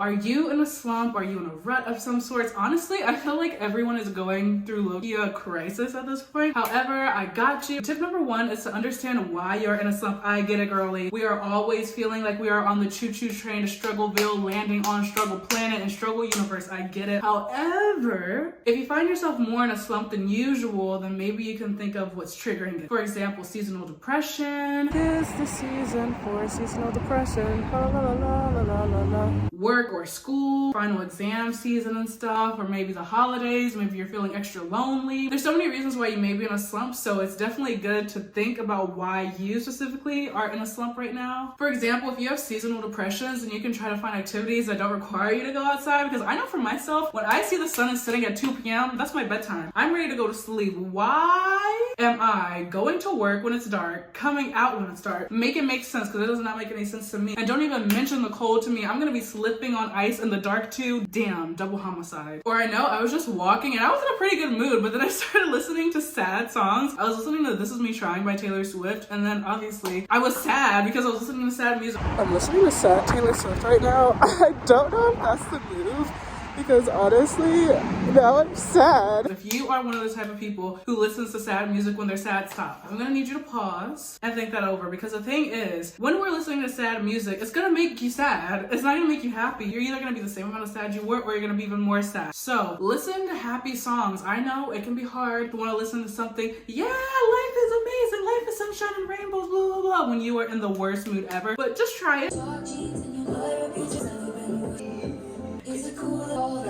Are you in a slump? Are you in a rut of some sorts? Honestly, I feel like everyone is going through low-key a crisis at this point. However, I got you. Tip number one is to understand why you're in a slump. I get it, girly. We are always feeling like we are on the choo-choo train to Struggleville, landing on Struggle Planet and Struggle Universe. I get it. However, if you find yourself more in a slump than usual, then maybe you can think of what's triggering it. For example, seasonal depression. It's the season for seasonal depression. La la la la la la la. Work or school, final exam season and stuff, or maybe the holidays, maybe you're feeling extra lonely. There's so many reasons why you may be in a slump, so it's definitely good to think about why you specifically are in a slump right now. For example, if you have seasonal depressions, then you can try to find activities that don't require you to go outside, because I know for myself, when I see the sun is setting at 2 p.m., that's my bedtime. I'm ready to go to sleep. Why am I going to work when it's dark, coming out when it's dark? Make it make sense, because it does not make any sense to me. And don't even mention the cold to me. I'm gonna be slipping on ice in the dark too. Damn, double homicide. Or I know I was just walking and I was in a pretty good mood, but then I started listening to sad songs. I was listening to This Is Me Trying by Taylor Swift, and then obviously I was sad because I was listening to sad music. I'm listening to sad Taylor Swift right now. I don't know if that's the move, because honestly, now I'm sad. If you are one of the type of people who listens to sad music when they're sad, stop. I'm gonna need you to pause and think that over, because the thing is, when we're listening to sad music, it's gonna make you sad. It's not gonna make you happy. You're either gonna be the same amount of sad you were, or you're gonna be even more sad. So listen to happy songs. I know it can be hard to want to listen to something, yeah, life is amazing, life is sunshine and rainbows, blah blah blah, when you are in the worst mood ever. But just try it.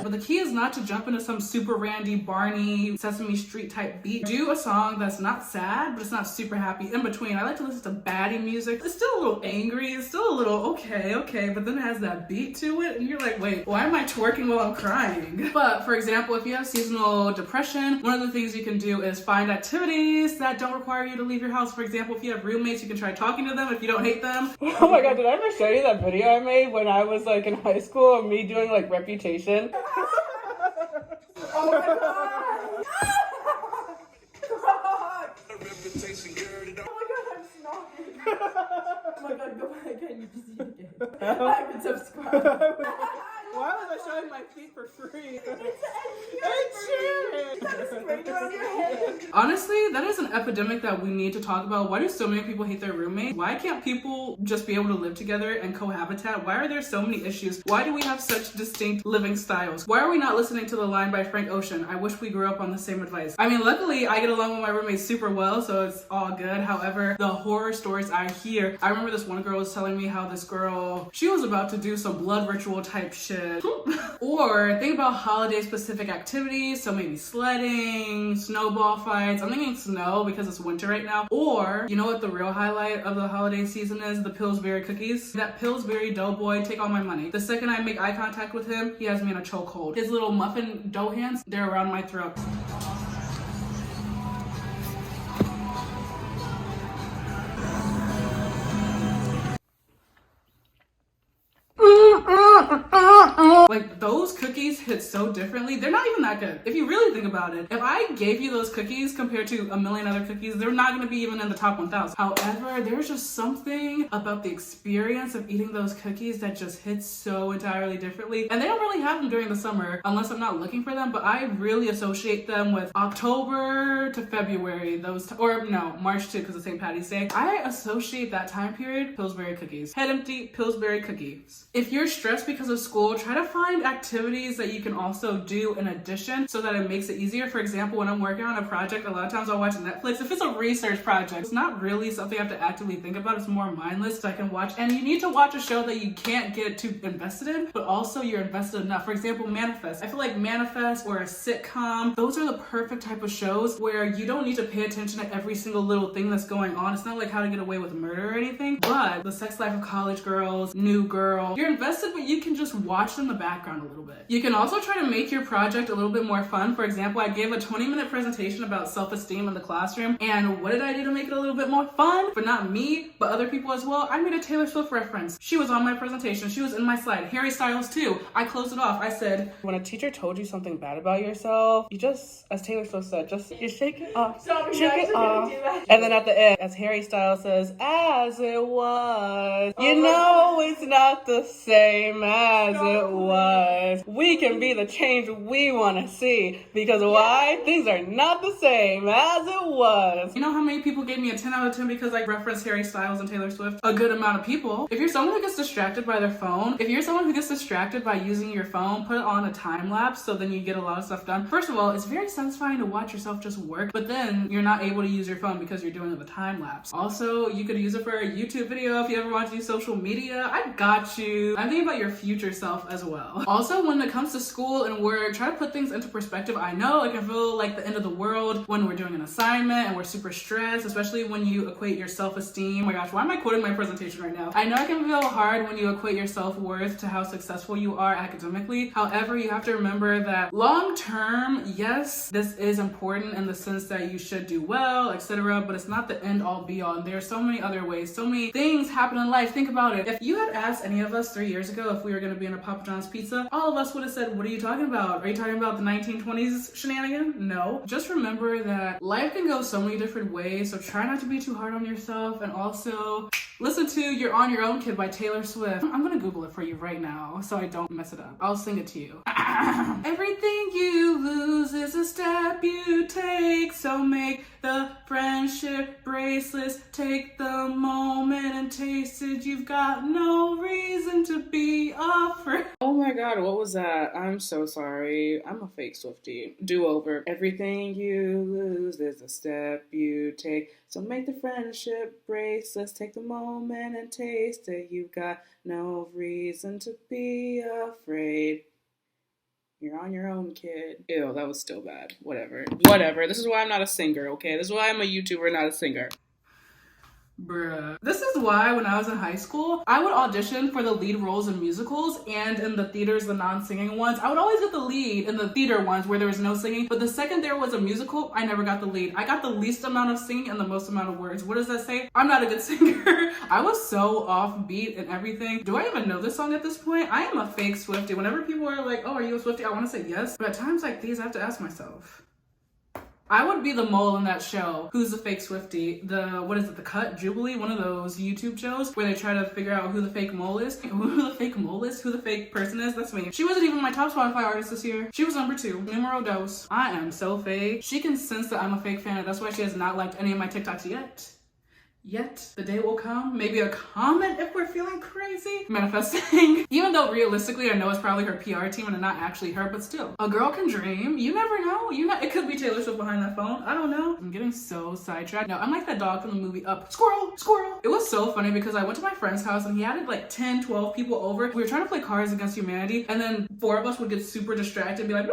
But the key is not to jump into some super Randy Barney Sesame Street type beat. Do a song that's not sad, but it's not super happy in between. I like to listen to baddie music. It's still a little angry, it's still a little okay, but then it has that beat to it, and you're like, wait, why am I twerking while I'm crying? But for example, if you have seasonal depression, one of the things you can do is find activities that don't require you to leave your house. For example, if you have roommates, you can try talking to them if you don't hate them. Oh my god, did I ever show you that video I made when I was like in high school of me doing like Reputation? Oh my god! Oh my god, go back again, you can see it again. I would subscribe. Why was I showing my feet for free? Honestly, that is an epidemic that we need to talk about. Why do so many people hate their roommates? Why can't people just be able to live together and cohabitat? Why are there so many issues? Why do we have such distinct living styles? Why are we not listening to the line by Frank Ocean? I wish we grew up on the same advice. I mean, luckily I get along with my roommates super well, so it's all good. However, the horror stories I hear, I remember this one girl was telling me how this girl, she was about to do some blood ritual type shit. Or think about holiday specific activities, so maybe sledding, snowball fights. I'm thinking snow because it's winter right now. Or, you know what the real highlight of the holiday season is? The Pillsbury cookies. That Pillsbury doughboy, take all my money. The second I make eye contact with him, he has me in a chokehold. His little muffin dough hands, they're around my throat. Like, those cookies hit so differently. They're not even that good. If you really think about it, if I gave you those cookies compared to a million other cookies, they're not going to be even in the top 1,000. However, there's just something about the experience of eating those cookies that just hits so entirely differently. And they don't really have them during the summer unless I'm not looking for them, but I really associate them with October to February, or no, March too, because it's St. Patty's Day. I associate that time period, Pillsbury cookies. Head empty, Pillsbury cookies. If you're stressed because of school, try to find activities that you can also do in addition so that it makes it easier. For example, when I'm working on a project, a lot of times I'll watch Netflix. If it's a research project, it's not really something I have to actively think about. It's more mindless, so I can watch. And you need to watch a show that you can't get too invested in, but also you're invested enough. For example, Manifest. I feel like Manifest or a sitcom, those are the perfect type of shows where you don't need to pay attention to every single little thing that's going on. It's not like How to Get Away with Murder or anything, but The Sex Life of College Girls, New Girl, you're invested, but you can just watch them in the background a little bit. You can also try to make your project a little bit more fun. For example, I gave a 20-minute presentation about self-esteem in the classroom, and what did I do to make it a little bit more fun? For not me, but other people as well, I made a Taylor Swift reference. She was on my presentation. She was in my slide. Harry Styles too. I closed it off. I said, when a teacher told you something bad about yourself, you just, as Taylor Swift said, you shake it off, shake it off. And then at the end, as Harry Styles says, as it was. You know it's not the same as it was. We can be the change we want to see. Because why? Things are not the same as it was. You know how many people gave me a 10 out of 10 because I referenced Harry Styles and Taylor Swift? A good amount of people. If you're someone who gets distracted by their phone, if you're someone who gets distracted by using your phone, put on a time lapse so then you get a lot of stuff done. First of all, it's very satisfying to watch yourself just work, but then you're not able to use your phone because you're doing the time lapse. Also, you could use it for a YouTube video if you ever want to use social media. I got you. I'm thinking about your future self as well. Also, when it comes to school and work, try to put things into perspective. I know it can feel like the end of the world when we're doing an assignment and we're super stressed, especially when you equate your self-esteem. Oh my gosh, why am I quoting my presentation right now? I know it can feel hard when you equate your self-worth to how successful you are academically. However, you have to remember that long term, yes, this is important in the sense that you should do well, etc., but it's not the end all be all. And there are so many other ways, so many things happen in life. Think about it. If you had asked any of us 3 years ago if we were going to be in a Papa John's pizza, all of us would have said, what are you talking about? Are you talking about the 1920s shenanigan? No. Just remember that life can go so many different ways, so try not to be too hard on yourself, and also listen to You're On Your Own Kid by Taylor Swift. I'm gonna Google it for you right now so I don't mess it up. I'll sing it to you. Everything you lose is a step you take, so make the friendship bracelets, take the moment and taste it. You've got no reason to be afraid. Oh my god, what was that? I'm so sorry. I'm a fake Swifty. Do over. Everything you lose is a step you take, so make the friendship bracelets, take the moment and taste it. You've got no reason to be afraid. You're on your own, kid. Ew, that was still bad. Whatever. This is why I'm not a singer, okay? This is why I'm a YouTuber, not a singer. Bruh. This is why when I was in high school, I would audition for the lead roles in musicals, and in the theaters, the non-singing ones. I would always get the lead in the theater ones where there was no singing, but the second there was a musical, I never got the lead. I got the least amount of singing and the most amount of words. What does that say? I'm not a good singer. I was so offbeat and everything. Do I even know this song at this point? I am a fake Swifty. Whenever people are like, oh, are you a Swifty? I want to say yes, but at times like these, I have to ask myself. I would be the mole in that show. Who's the fake Swifty? What is it, The Cut? Jubilee? One of those YouTube shows where they try to figure out who the fake mole is. Who the fake mole is? Who the fake person is? That's me. She wasn't even my top Spotify artist this year. She was number 2. Numero dos. I am so fake. She can sense that I'm a fake fan, and that's why she has not liked any of my TikToks yet. Yet the day will come, maybe a comment if we're feeling crazy. Manifesting. Even though realistically I know it's probably her PR team and not actually her, but still. A girl can dream. You never know. It could be Taylor Swift behind that phone. I don't know. I'm getting so sidetracked. No, I'm like that dog from the movie Up. Squirrel, squirrel. It was so funny because I went to my friend's house and he had like 10, 12 people over. We were trying to play Cards Against Humanity, and then 4 of us would get super distracted and be like,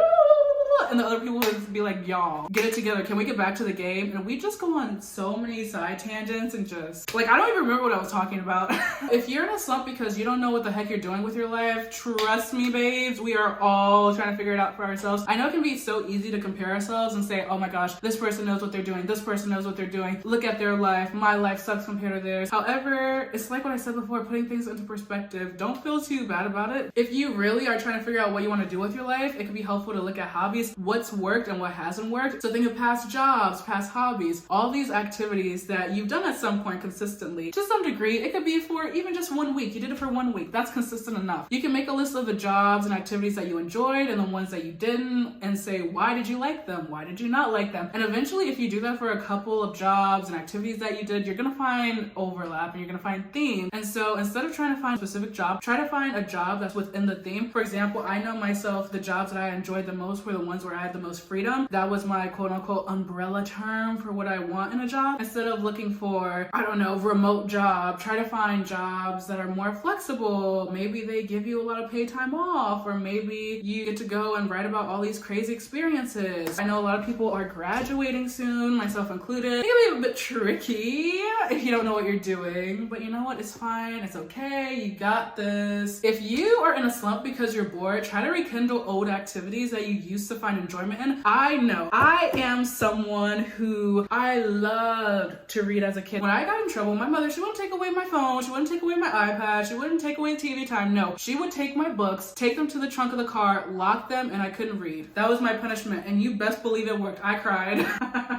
and the other people would be like, y'all, get it together. Can we get back to the game? And we just go on so many side tangents and just, like, I don't even remember what I was talking about. If you're in a slump because you don't know what the heck you're doing with your life, trust me, babes, we are all trying to figure it out for ourselves. I know it can be so easy to compare ourselves and say, oh my gosh, this person knows what they're doing. This person knows what they're doing. Look at their life. My life sucks compared to theirs. However, it's like what I said before, putting things into perspective. Don't feel too bad about it. If you really are trying to figure out what you want to do with your life, it can be helpful to look at hobbies, what's worked and what hasn't worked. So think of past jobs, past hobbies, all these activities that you've done at some point consistently. To some degree, it could be for even just 1 week. You did it for 1 week. That's consistent enough. You can make a list of the jobs and activities that you enjoyed and the ones that you didn't, and say, why did you like them? Why did you not like them? And eventually, if you do that for a couple of jobs and activities that you did, you're gonna find overlap and you're gonna find themes. And so instead of trying to find a specific job, try to find a job that's within the theme. For example, I know myself, the jobs that I enjoyed the most were the ones where where I had the most freedom. That was my quote unquote umbrella term for what I want in a job. Instead of looking for, I don't know, remote job, try to find jobs that are more flexible. Maybe they give you a lot of paid time off, or maybe you get to go and write about all these crazy experiences. I know a lot of people are graduating soon, myself included. It can be a bit tricky if you don't know what you're doing, but you know what? It's fine. It's okay. You got this. If you are in a slump because you're bored, try to rekindle old activities that you used to find enjoyment in. I know I am someone who I loved to read as a kid. When I got in trouble, my mother, she wouldn't take away my phone, she wouldn't take away my iPad, she wouldn't take away TV time. No, she would take my books, take them to the trunk of the car, lock them, and I couldn't read. That was my punishment, and you best believe it worked. I cried.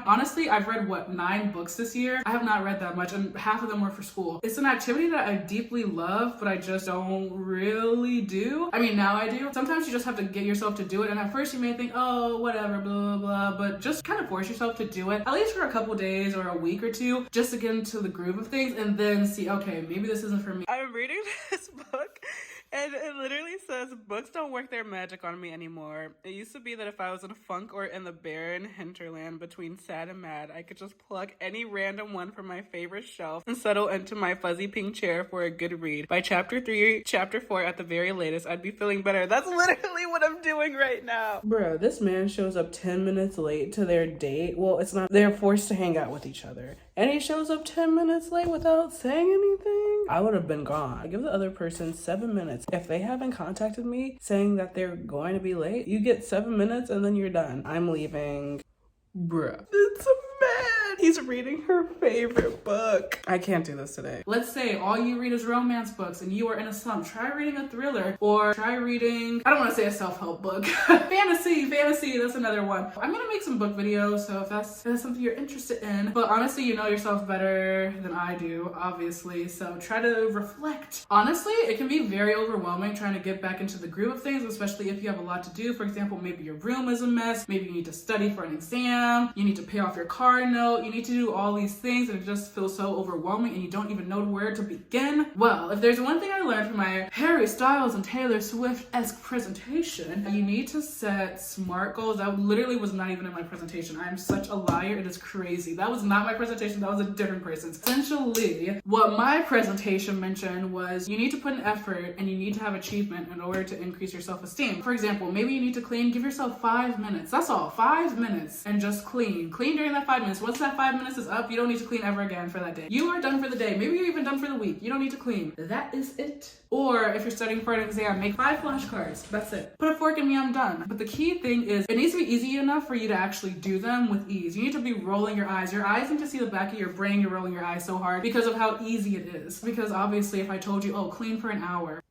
Honestly, I've read, what, 9 books this year? I have not read that much, and half of them were for school. It's an activity that I deeply love, but I just don't really do. I mean, now I do. Sometimes you just have to get yourself to do it, and at first you may think, oh, whatever, blah, blah, blah, but just kind of force yourself to do it, at least for a couple days or a week or two, just to get into the groove of things, and then see, okay, maybe this isn't for me. I'm reading this book, and it literally says, books don't work their magic on me anymore. It used to be that if I was in a funk or in the barren hinterland between sad and mad, I could just pluck any random one from my favorite shelf and settle into my fuzzy pink chair for a good read. By chapter 3, chapter 4 at the very latest, I'd be feeling better. That's literally what I'm doing right now. Bro, this man shows up 10 minutes late to their date. Well, it's not, they're forced to hang out with each other. And he shows up 10 minutes late without saying anything. I would have been gone. I give the other person 7 minutes. If they haven't contacted me saying that they're going to be late, you get 7 minutes and then you're done. I'm leaving. Bruh. It's a man. He's reading her favorite book. I can't do this today. Let's say all you read is romance books and you are in a slump. Try reading a thriller, or try reading, I don't want to say a self-help book. Fantasy, that's another one. I'm gonna make some book videos, so if that's something you're interested in. But honestly, you know yourself better than I do, obviously, so try to reflect. Honestly, it can be very overwhelming trying to get back into the groove of things, especially if you have a lot to do. For example, maybe your room is a mess, maybe you need to study for an exam, you need to pay off your car note, you need to do all these things, and it just feels so overwhelming and you don't even know where to begin. Well, if there's one thing I learned from my Harry Styles and Taylor Swift-esque presentation, you need to set SMART goals. That literally was not even in my presentation. I'm such a liar, it is crazy. That was not my presentation, that was a different person's. Essentially, what my presentation mentioned was you need to put in effort and you need to have achievement in order to increase your self-esteem. For example, maybe you need to clean, give yourself 5 minutes. That's all, 5 minutes, and just clean. Clean during that 5 minutes. Once that 5 minutes is up, you don't need to clean ever again for that day. You are done for the day. Maybe you're even done for the week. You don't need to clean. That is it. Or if you're studying for an exam, make 5 flashcards. That's it. Put a fork in me, I'm done. But the key thing is it needs to be easy enough for you to actually do them with ease. You need to be rolling your eyes. Your eyes need to see the back of your brain. You're rolling your eyes so hard because of how easy it is. Because obviously if I told you, oh, clean for an hour,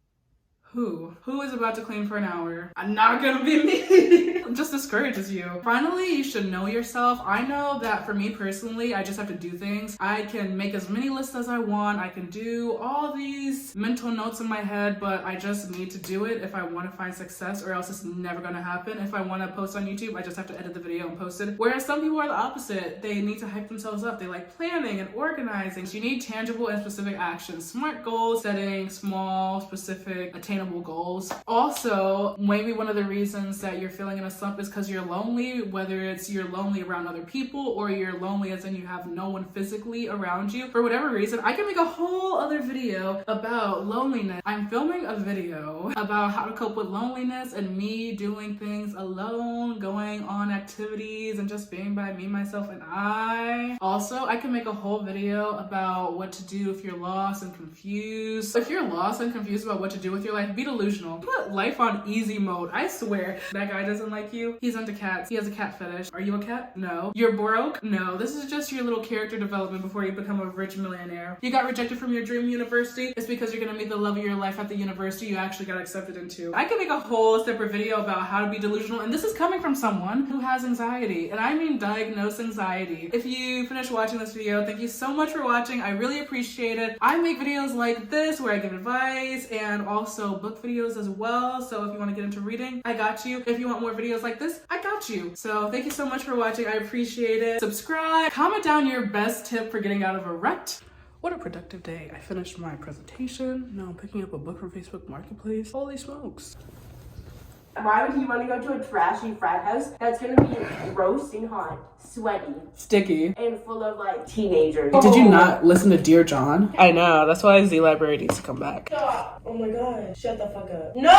who is about to clean for an hour? I'm not gonna be me. It just discourages you. Finally, you should know yourself. I know that for me personally, I just have to do things. I can make as many lists as I want. I can do all these mental notes in my head, but I just need to do it if I want to find success, or else it's never gonna happen. If I want to post on YouTube, I just have to edit the video and post it. Whereas some people are the opposite. They need to hype themselves up. They like planning and organizing. So you need tangible and specific actions. SMART goals, setting small, specific, attainable goals. Also, maybe one of the reasons that you're feeling in a slump is because you're lonely, whether it's you're lonely around other people or you're lonely as in you have no one physically around you. For whatever reason, I can make a whole other video about loneliness. I'm filming a video about how to cope with loneliness and me doing things alone, going on activities and just being by me, myself, and I. Also, I can make a whole video about what to do if you're lost and confused. If you're lost and confused about what to do with your life, be delusional. Put life on easy mode. I swear. That guy doesn't like you. He's into cats. He has a cat fetish. Are you a cat? No. You're broke? No. This is just your little character development before you become a rich millionaire. You got rejected from your dream university. It's because you're gonna meet the love of your life at the university you actually got accepted into. I can make a whole separate video about how to be delusional, and this is coming from someone who has anxiety, and I mean diagnosed anxiety. If you finish watching this video, thank you so much for watching. I really appreciate it. I make videos like this where I give advice and also book videos as well. So if you want to get into reading, I got you. If you want more videos like this, I got you. So thank you so much for watching. I appreciate it. Subscribe, comment down your best tip for getting out of a rut. What a productive day. I finished my presentation. Now I'm picking up a book from Facebook Marketplace. Holy smokes. Why would he want to go to a trashy frat house that's gonna be roasting hot, sweaty, Sticky. and full of like teenagers? Did you not listen to Dear John? I know. That's why Z Library needs to come back. Stop. Oh my god. Shut the fuck up. No!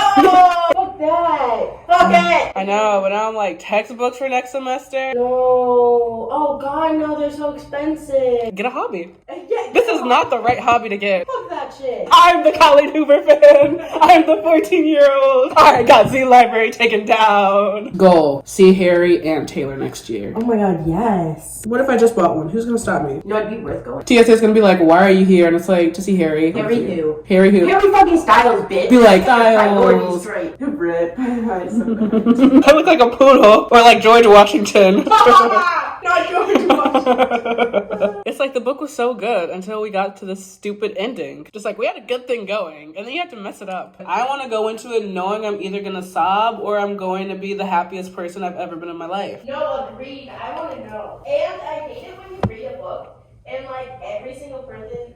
Fuck that. Fuck it! I know, but now I'm like, textbooks for next semester? No. Oh god, no, they're so expensive. Get a hobby. Yeah, This is not the right hobby to get. Fuck that shit. I'm the Colleen Hoover fan. I'm the 14-year-old. I got Z Library taken down. Goal: see Harry and Taylor next year. Oh my god, yes. What if I just bought one? Who's gonna stop me? No, it'd be worth going. TSA is gonna be like, why are you here? And it's like, to see Harry. Harry who? Harry who? Harry fucking Styles, bitch. Be like, Priorities Styles. straight. Rip. I look like a poodle. Or like George Washington. Not George Washington. It's like the book was so good until we got to this stupid ending. Just like, we had a good thing going, and then you have to mess it up. I want to go into it knowing I'm either gonna sob or I'm going to be the happiest person I've ever been in my life. No, agreed. I want to know. And I hate it when you read a book and like every single person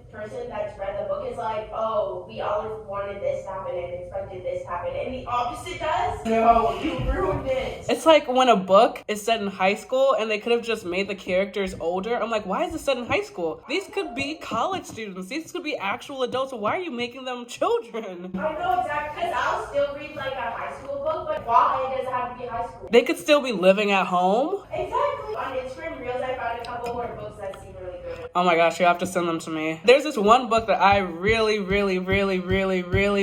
that's read the book is like, oh, we always wanted this to happen and expected this to happen, and the opposite does. No, you ruined it. It's like when a book is set in high school and they could have just made the characters older. I'm like, why is this set in high school? These could be college students. These could be actual adults. Why are you making them children? I know exactly, because I'll still read like a high school book, but why does it have to be high school? They could still be living at home. Exactly. On Instagram Reels, I found a couple more books that seem really good. Oh my gosh, you have to send them to me. There's this one book that I really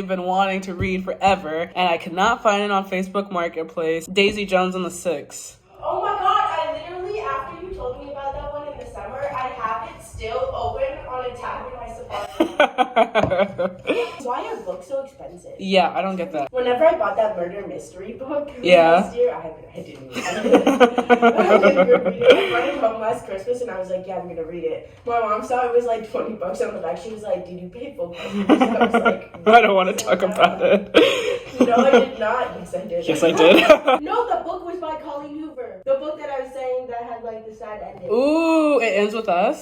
been wanting to read forever, and I could not find it on Facebook Marketplace. Daisy Jones and the Six. Oh my god, I literally, after you told me about that one in the summer, I have it still open on a tab in my Safari. Why are books so expensive? Yeah, I don't get that. Whenever I bought that murder mystery book Yeah. last year, I didn't read it. I didn't read it. I brought it home last Christmas and I was like, yeah, I'm gonna read it. My mom saw it was like $20 on the back. She was like, did you pay full price? I was like, I don't want to talk about it. no, I did not. Yes, I did. Yes, I did. No, the book was by Colleen Hoover. The book that I was saying that had like the sad ending. Ooh, It Ends With Us?